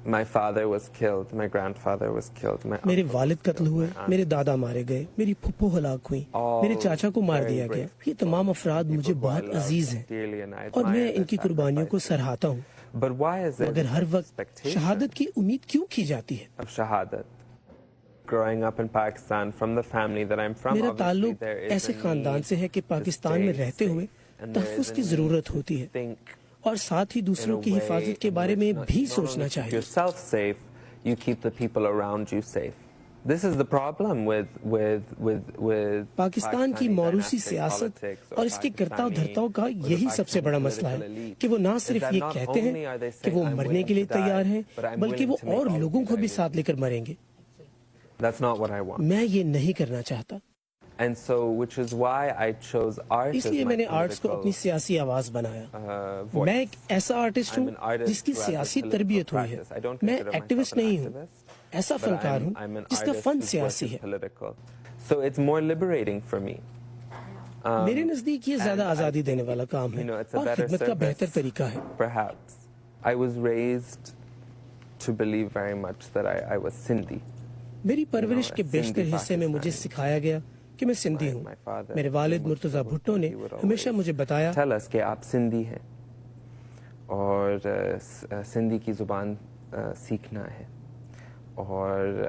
My father was killed, my grandfather was killed, my میرے uncle والد was قتل killed, ہوئے, my aunt میرے was دادا مارے گئے, میری پھپھو ہلاک ہوئی, میرے چاچا کو مار دیا گیا. یہ تمام افراد مجھے بہت عزیز ہیں اور میں ان کی قربانیوں کو سراہتا ہوں. But why is there مگر ہر وقت expectation شہادت کی امید کیوں کی جاتی ہے؟ of shahadat? Growing up in Pakistan, from the family that I'm from, میرا obviously تعلق there is ایسے a خاندان need سے ہے کہ to پاکستان میں stay رہتے ہوئے safe, and there is تحفظ a کی need ضرورت to ہوتی ہے think اور ساتھ ہی in دوسروں a کی way حفاظت کے in بارے which میں not بھی only سوچنا keep چاہیے. yourself safe, you keep the people around you safe. This is the problem with Pakistan کی Pakistani موروثی dynastic سیاست politics or اور اس کے کرتاؤ Pakistani- دھرتاؤ کا or the یہی سب سے Pakistani بڑا مسئلہ political ہے elite کہ وہ نہ is صرف that یہ not کہتے ہیں only are they کہ saying, وہ "I'm مرنے willing کے لیے to die, تیار ہیں but I'm بلکہ willing وہ to make اور all of لوگوں you کو die بھی with ساتھ لے کر مریں گے." That's not what I want. میں یہ نہیں کرنا چاہتا. And so, which is why I chose art us as لیے my میں نے آرٹس کو اپنی political سیاسی آواز بنایا. voice. میں ایک ایسا آرٹسٹ ہوں I'm an artist جس کی who has a سیاسی political تربیت ہوئی ہے. practice. I don't میں consider myself ایکٹیوسٹ an نہیں ہوں, activist, ایسا but فنکار ہوں I'm an جس کا artist فن whose work سیاسی is ہے. political. So it's more liberating for me. میرے نزدیک یہ زیادہ And I آزادی دینے think, والا کام ہے you know, it's a اور better خدمت کا بہتر service, طریقہ ہے. perhaps. I was raised to believe very much that I was Sindhi. میری پرورش کے Sindhi بیشتر حصے میں مجھے Pakistani. سکھایا گیا کہ میں سندھی ہوں. My father, میرے والد مرتضیٰ بھٹو نے he would ہمیشہ always مجھے بتایا tell us کہ آپ سندھی ہیں اور سندھی کی زبان سیکھنا ہے اور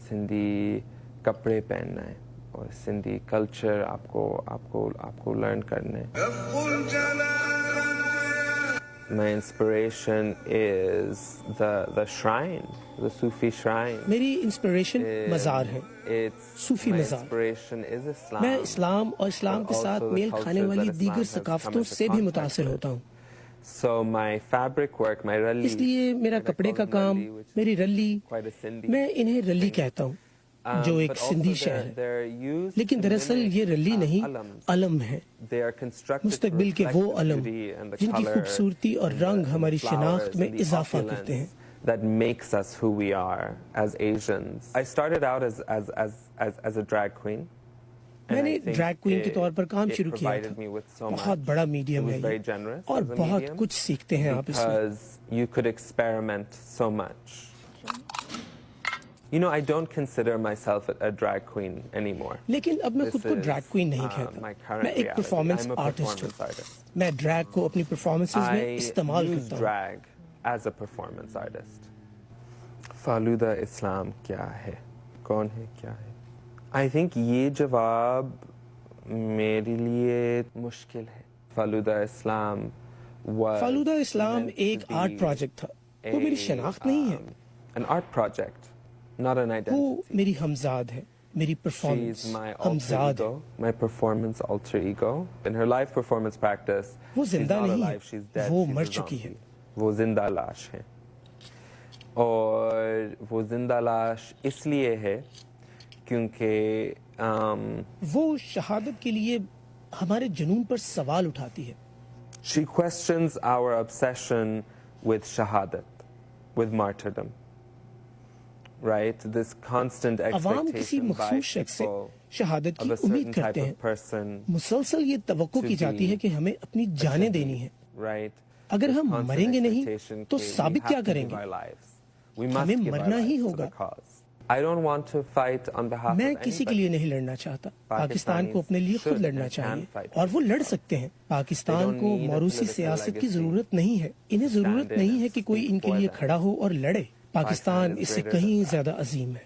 سندھی کپڑے پہننا ہے اور سندھی کلچر آپ کو لرن کرنا ہے. My inspiration is the shrine, the Sufi shrine. میری انسپریشن مزار ہے, صوفی My مزار. inspiration is Islam. میں اسلام اور اسلام کے but ساتھ also the میل کھانے cultures والی that دیگر Islam has come ثقافتوں into سے بھی contact متاثر with. ہوتا ہوں. So my fabric work, my ralli, اس لیے میرا what I کپڑے call کا کام, ralli, which is میری رلی, quite a Sindhi میں انہیں رلی thing. کہتا ہوں جو ایک but also سندھی شہر ہے. they're used لیکن to دراصل mimic, یہ رلی نہیں alams. علم ہے, They are constructed to مستقبل کے reflect وہ the علم beauty and the جن کی color خوبصورتی اور and the- رنگ and the ہماری flowers شناخت میں and the اضافہ opulence کرتے ہیں. that makes us who we are as Asians. I started out as a drag queen. میں and نے I think ڈریگ کوئن کے طور پر کام it شروع کیا provided تھا. me with so بہت much. بڑا It میڈیم was ہے very یہ generous اور as a بہت medium کچھ سیکھتے ہیں آپ اس میں. because you could experiment so much. You know, I don't consider myself a drag queen anymore. لیکن اب میں This خود کو is, ڈریگ کوئن نہیں my کہتا. current میں ایک reality. Performance I'm a artist performance ہوں. artist. میں ڈریگ کو اپنی پرفارمنسز میں I استعمال use کرتا ہوں. drag as a performance artist. Falooda اسلام کیا ہے, کون ہے, کیا ہے؟ I think یہ جواب میرے لیے مشکل ہے. فالودہ اسلام was falooda Islam meant to ایک be آرٹ پروجیکٹ تھا. وہ میری شناخت نہیں ہے. An art project, not an وہ identity. میری ہمزاد ہے, میری She's پرفارمنس my alter ہمزاد ہے. ego, my performance alter ego. In her live performance practice, وہ she's زندہ not نہیں alive, ہے, she's dead, وہ she's مر a چکی ہے. zombie. وہ زندہ لاش ہے. اور وہ زندہ لاش اس لیے ہے کیونکہ وہ شہادت کے لیے ہمارے جنون پر سوال اٹھاتی ہے. she questions our obsession with shahadat, with martyrdom. Right? This constant عوام کسی expectation by مخصوص شخص سے people شہادت کی of a certain امید type کرتے ہیں. of person, مسلسل یہ توقع کی جاتی ہے کہ ہمیں اپنی جانیں دینی ہیں. right? اگر This ہم constant مریں گے نہیں expectation تو کہ we ثابت have کیا to کریں give گے. our lives. We must ہمیں give our مرنا ہی lives to ہوگا. the cause. I don't want to fight on behalf میں of کسی کے anybody. لیے نہیں لڑنا چاہتا. پاکستان کو اپنے لیے خود لڑنا چاہیے اور وہ لڑ سکتے ہیں. پاکستان کو موروثی سیاست کی ضرورت نہیں ہے. انہیں ضرورت نہیں ہے کہ کوئی ان کے لیے کھڑا ہو اور لڑے. پاکستان اس سے کہیں زیادہ عظیم ہے.